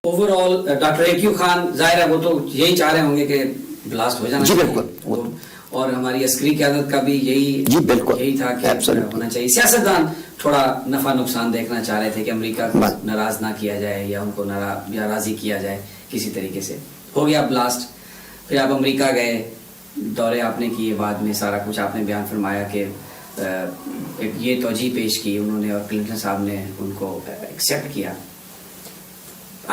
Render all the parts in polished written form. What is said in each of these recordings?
Over all doctor EQ Khan ظاہر ہے وہ تو یہی چاہ رہے ہوں گے کہ بلاسٹ ہو جانا جی چاہیے. بالکل. اور ہماری عسکری قیادت کا بھی یہی جی بالکل یہی تھا کہ ہونا چاہیے. سیاستدان تھوڑا نفع نقصان دیکھنا چاہ رہے تھے کہ امریکہ کو ناراض نہ کیا جائے یا ان کو یا راضی کیا جائے کسی طریقے سے. ہو گیا بلاسٹ. پھر آپ امریکہ گئے, دورے آپ نے کیے, بعد میں سارا کچھ آپ نے بیان فرمایا کہ یہ توجیہ پیش کی انہوں نے اور کلنٹن صاحب نے ان کو ایکسیپٹ کیا.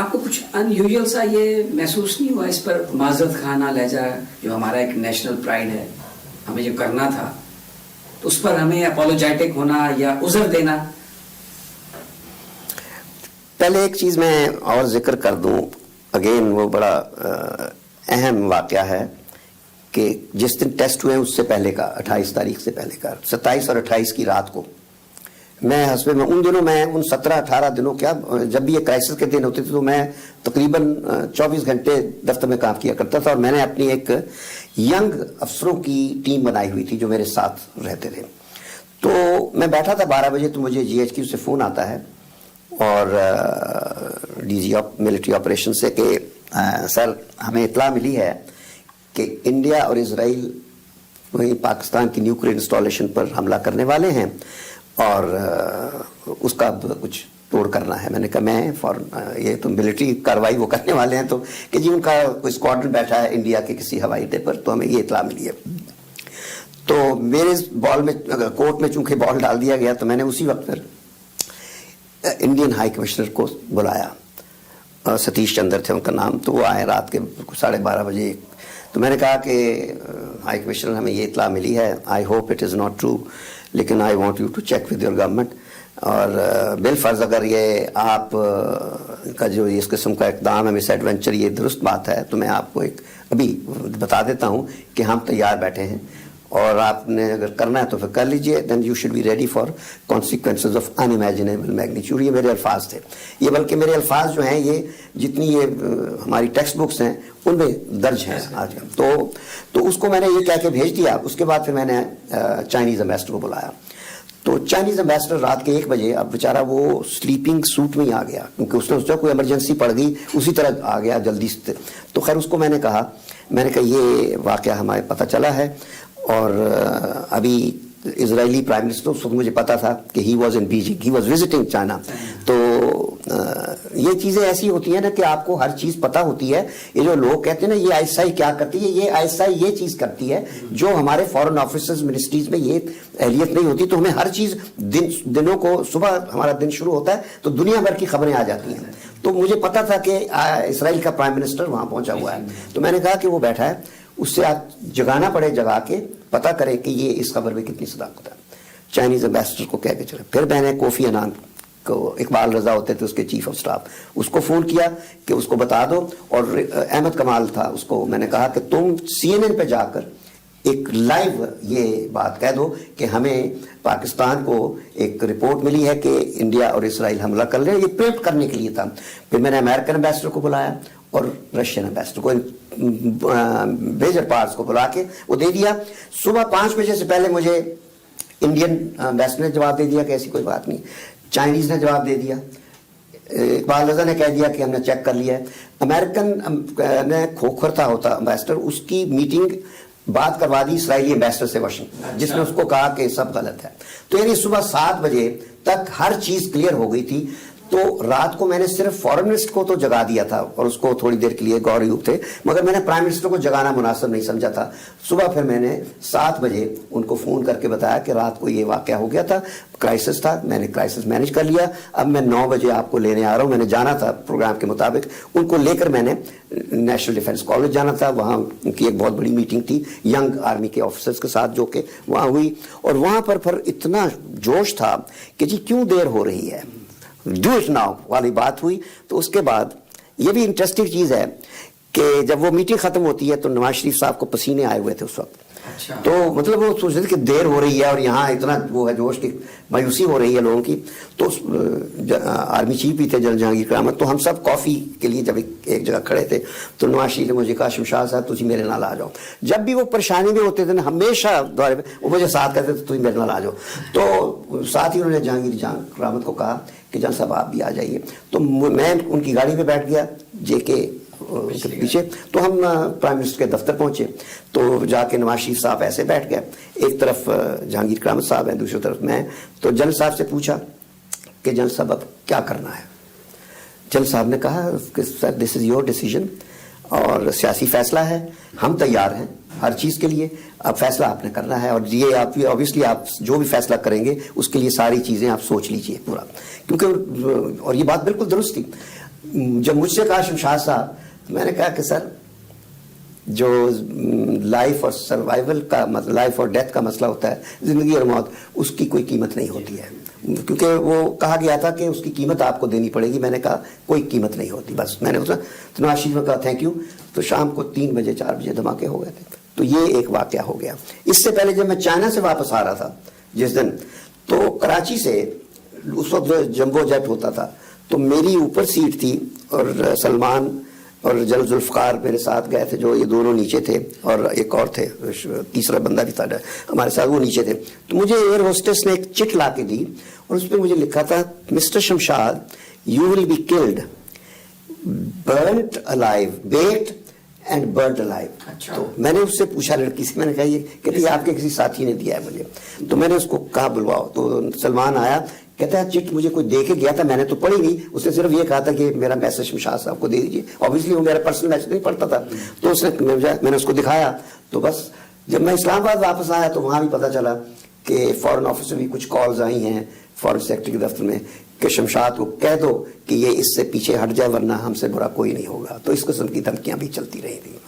آپ کو کچھ ان یوزول سا یہ محسوس نہیں ہوا اس پر معذرت خانہ لہجہ جو ہمارا ایک نیشنل پرائڈ ہے, ہمیں جو کرنا تھا تو اس پر ہمیں اپولوجیٹک ہونا یا عذر دینا؟ پہلے ایک چیز میں اور ذکر کر دوں, اگین وہ بڑا اہم واقعہ ہے کہ جس دن ٹیسٹ ہوئے اس سے پہلے کا 28 تاریخ سے پہلے کا 27 اور 28 کی رات کو میں حسب میں ان دنوں میں ان 17-18 دنوں کیا جب بھی یہ کرائسس کے دن ہوتے تھے تو میں تقریباً 24 گھنٹے دفتر میں کام کیا کرتا تھا, اور میں نے اپنی ایک ینگ افسروں کی ٹیم بنائی ہوئی تھی جو میرے ساتھ رہتے تھے. تو میں بیٹھا تھا 12 بجے تو مجھے GHQ سے فون آتا ہے اور DG ملٹری آپریشن سے کہ سر ہمیں اطلاع ملی ہے کہ انڈیا اور اسرائیل وہیں پاکستان کی نیوکلیئر انسٹالیشن پر حملہ کرنے والے ہیں اور اس کا کچھ توڑ کرنا ہے. میں نے کہا میں فوراً یہ تو ملٹری کارروائی وہ کرنے والے ہیں تو کہ جی ان کا کوئی اسکواڈرن بیٹھا ہے انڈیا کے کسی ہوائی اڈے پر, تو ہمیں یہ اطلاع ملی ہے. تو میرے بال میں کورٹ میں چونکہ بال ڈال دیا گیا تو میں نے اسی وقت پھر انڈین ہائی کمشنر کو بلایا, ستیش چندر تھے ان کا نام, تو وہ آئے رات کے 12:30 بجے. تو میں نے کہا کہ ہائی کمشنر ہمیں یہ اطلاع ملی ہے, I hope it is not true, لیکن I want you to check with your government, اور بالفرض اگر یہ آپ کا جو اس قسم کا اقدام ہے مس ایڈونچر یہ درست بات ہے تو میں آپ کو ایک ابھی بتا دیتا ہوں کہ ہم تیار بیٹھے ہیں, اور آپ نے اگر کرنا ہے تو پھر کر لیجئے, then you should be ready for consequences of unimaginable magnitude. یہ میرے الفاظ تھے, یہ بلکہ میرے الفاظ جو ہیں یہ جتنی یہ ہماری ٹیکسٹ بکس ہیں ان میں درج ہیں آج. تو اس کو میں نے یہ کہہ کے بھیج دیا. اس کے بعد پھر میں نے چائنیز امبیسڈر کو بلایا. تو چائنیز امبیسڈر رات کے 1 بجے, اب بیچارہ وہ سلیپنگ سوٹ میں ہی آ گیا کیونکہ اس نے سوچا کوئی ایمرجنسی پڑ گئی, اسی طرح آ گیا جلدی سے. تو خیر اس کو میں نے کہا یہ واقعہ ہمارے پتہ چلا ہے, اور ابھی اسرائیلی پرائم منسٹر, اس وقت مجھے پتا تھا کہ he was in Beijing, he was visiting China. تو یہ چیزیں ایسی ہوتی ہیں نا کہ آپ کو ہر چیز پتا ہوتی ہے. یہ جو لوگ کہتے ہیں نا یہ ISI کیا کرتی ہے, یہ ISI یہ چیز کرتی ہے جو ہمارے فورن آفیسز منسٹریز میں یہ اہلیت نہیں ہوتی. تو ہمیں ہر چیز دنوں کو صبح ہمارا دن شروع ہوتا ہے تو دنیا بھر کی خبریں آ جاتی ہیں. تو مجھے پتا تھا کہ اسرائیل کا پرائم منسٹر وہاں پہنچا ہوا ہے. تو میں نے کہا کہ وہ بیٹھا ہے, اس سے آپ جگانا پڑے, جگا کے پتا کرے کہ یہ اس خبر میں کتنی صداقت ہے. چائنیز امبیسڈر کو کہہ کے چلے. پھر میں نے کوفی عنان کو, اقبال رضا ہوتے تھے اس کے چیف آف سٹاف, اس کو فون کیا کہ اس کو بتا دو, اور احمد کمال تھا, اس کو میں نے کہا کہ تم CNN پہ جا کر ایک لائیو یہ بات کہہ دو کہ ہمیں پاکستان کو ایک رپورٹ ملی ہے کہ انڈیا اور اسرائیل حملہ کر رہے ہیں. یہ پریمپٹ کرنے کے لیے تھا. پھر میں نے امریکن امبیسڈر کو بلایا اور رشین امبیسڈر کو, میجر پارٹس کو بلا کے وہ دے دیا. صبح 5 بجے سے پہلے مجھے انڈین امبیسڈر نے جواب دے دیا کہ ایسی کوئی بات نہیں. چائنیز نے جواب دے دیا, اقبال رضا نے کہہ دیا کہ ہم نے چیک کر لیا ہے. امریکن نے کھوکھرتا ہوتا امبیسڈر, اس کی میٹنگ بات کروا دی اسرائیلی امبیسڈر سے واشنگٹن, جس نے اس کو کہا کہ سب غلط ہے. تو یعنی صبح 7 بجے تک ہر چیز کلیئر ہو گئی تھی. تو رات کو میں نے صرف فورن منسٹر کو تو جگا دیا تھا اور اس کو تھوڑی دیر کے لیے غور یوب تھے, مگر میں نے پرائم منسٹر کو جگانا مناسب نہیں سمجھا تھا. صبح پھر میں نے 7 بجے ان کو فون کر کے بتایا کہ رات کو یہ واقعہ ہو گیا تھا, کرائسس تھا, میں نے کرائسس مینیج کر لیا, اب میں 9 بجے آپ کو لینے آ رہا ہوں. میں نے جانا تھا پروگرام کے مطابق, ان کو لے کر میں نے نیشنل ڈیفنس کالج جانا تھا. وہاں ان کی ایک بہت بڑی میٹنگ تھی ینگ آرمی کے آفیسرز کے ساتھ جو کہ وہاں ہوئی, اور وہاں پر پھر اتنا جوش تھا کہ جی کیوں دیر ہو رہی ہے, ڈو اٹ ناؤ والی بات ہوئی. تو اس کے بعد یہ بھی انٹرسٹنگ چیز ہے کہ جب وہ میٹنگ ختم ہوتی ہے تو نواز شریف صاحب کو پسینے آئے ہوئے تھے اس وقت, اچھا. تو مطلب وہ سوچ رہے تھے کہ دیر ہو رہی ہے اور یہاں اتنا وہ ہے جوش کی مایوسی ہو رہی ہے لوگوں کی. تو آرمی چیف بھی تھے جنرل جہانگیر کرامت, تو ہم سب کافی کے لیے جب ایک جگہ کھڑے تھے تو نواز شریف نے مجھے کہا شمشاد صاحب تجھے میرے نال آ جاؤ. جب بھی وہ پریشانی میں ہوتے تھے نا ہمیشہ دورے پہ وہ مجھے ساتھ کہتے تھے تجھے میرے نال آ جاؤ. تو ساتھ ہی انہوں نے جہانگیر کرامت کو کہا کہ جان صاحب آپ بھی آ جائیے. تو میں ان کی گاڑی میں بیٹھ گیا جے کے پیچھے. تو ہم پرائم منسٹر کے دفتر پہنچے تو جا کے نواز شریف صاحب ایسے بیٹھ گئے, ایک طرف جہانگیر کرامت صاحب ہیں دوسری طرف میں. تو جنرل صاحب سے پوچھا کہ جنرل صاحب اب کیا کرنا ہے. جنرل صاحب نے کہا کہ سر دس از یور ڈیسیژن اور سیاسی فیصلہ ہے, ہم تیار ہیں ہر چیز کے لیے, اب فیصلہ آپ نے کرنا ہے اور یہ آپ اوبیسلی آپ جو بھی فیصلہ کریں گے اس کے لیے ساری چیزیں آپ سوچ لیجئے پورا. کیونکہ اور یہ بات بالکل درست تھی. جب مجھ سے کہا شمشاد صاحب, میں نے کہا کہ سر جو لائف اور سروائیول کا لائف اور ڈیتھ کا مسئلہ ہوتا ہے, زندگی اور موت, اس کی کوئی قیمت نہیں ہوتی ہے. کیونکہ وہ کہا گیا تھا کہ اس کی قیمت آپ کو دینی پڑے گی. میں نے کہا کوئی قیمت نہیں ہوتی, بس میں نے نواز شریف نے کہا تھینک یو. تو شام کو 3 بجے 4 بجے دھماکے ہو گئے تھے. تو یہ ایک واقعہ ہو گیا. اس سے پہلے جب میں چائنا سے واپس آ رہا تھا جس دن, تو کراچی سے اس وقت جمبو جیٹ ہوتا تھا, تو میری اوپر سیٹ تھی اور سلمان اور جنرل ذوالفقار میرے ساتھ گئے تھے, جو یہ دونوں نیچے تھے اور ایک اور تھے تیسرا بندہ بھی تھا ہمارے ساتھ, وہ نیچے تھے. تو مجھے ایئر ہوسٹس نے ایک چٹ لا کے دی اور اس پہ مجھے لکھا تھا mister Shamshad you will be killed burnt alive beat and burnt alive. تو میں نے اس سے پوچھا لڑکی سے, میں نے کہا یہ کہتی آپ کے کسی ساتھی نے دیا ہے مجھے. تو میں نے اس کو کہا بلواؤ. تو سلمان آیا, کہتا ہے چٹ مجھے کوئی دے کے گیا تھا, میں نے تو پڑھی نہیں, اس نے صرف یہ کہا تھا کہ میرا میسج شمشاد صاحب کو دے دیجیے. اوبیسلی وہ میرا پرسنل میسج نہیں پڑھتا تھا. تو اس نے میں نے اس کو دکھایا. تو بس جب میں اسلام آباد واپس آیا تو وہاں بھی پتہ چلا کہ فارن آفس میں بھی کچھ کالز آئی ہیں فارن سیکرٹری کے دفتر میں کہ شمشاد کو کہہ دو کہ یہ اس سے پیچھے ہٹ جائے ورنہ ہم سے برا کوئی نہیں ہوگا. تو اس قسم کی دھمکیاں بھی چلتی رہی تھیں.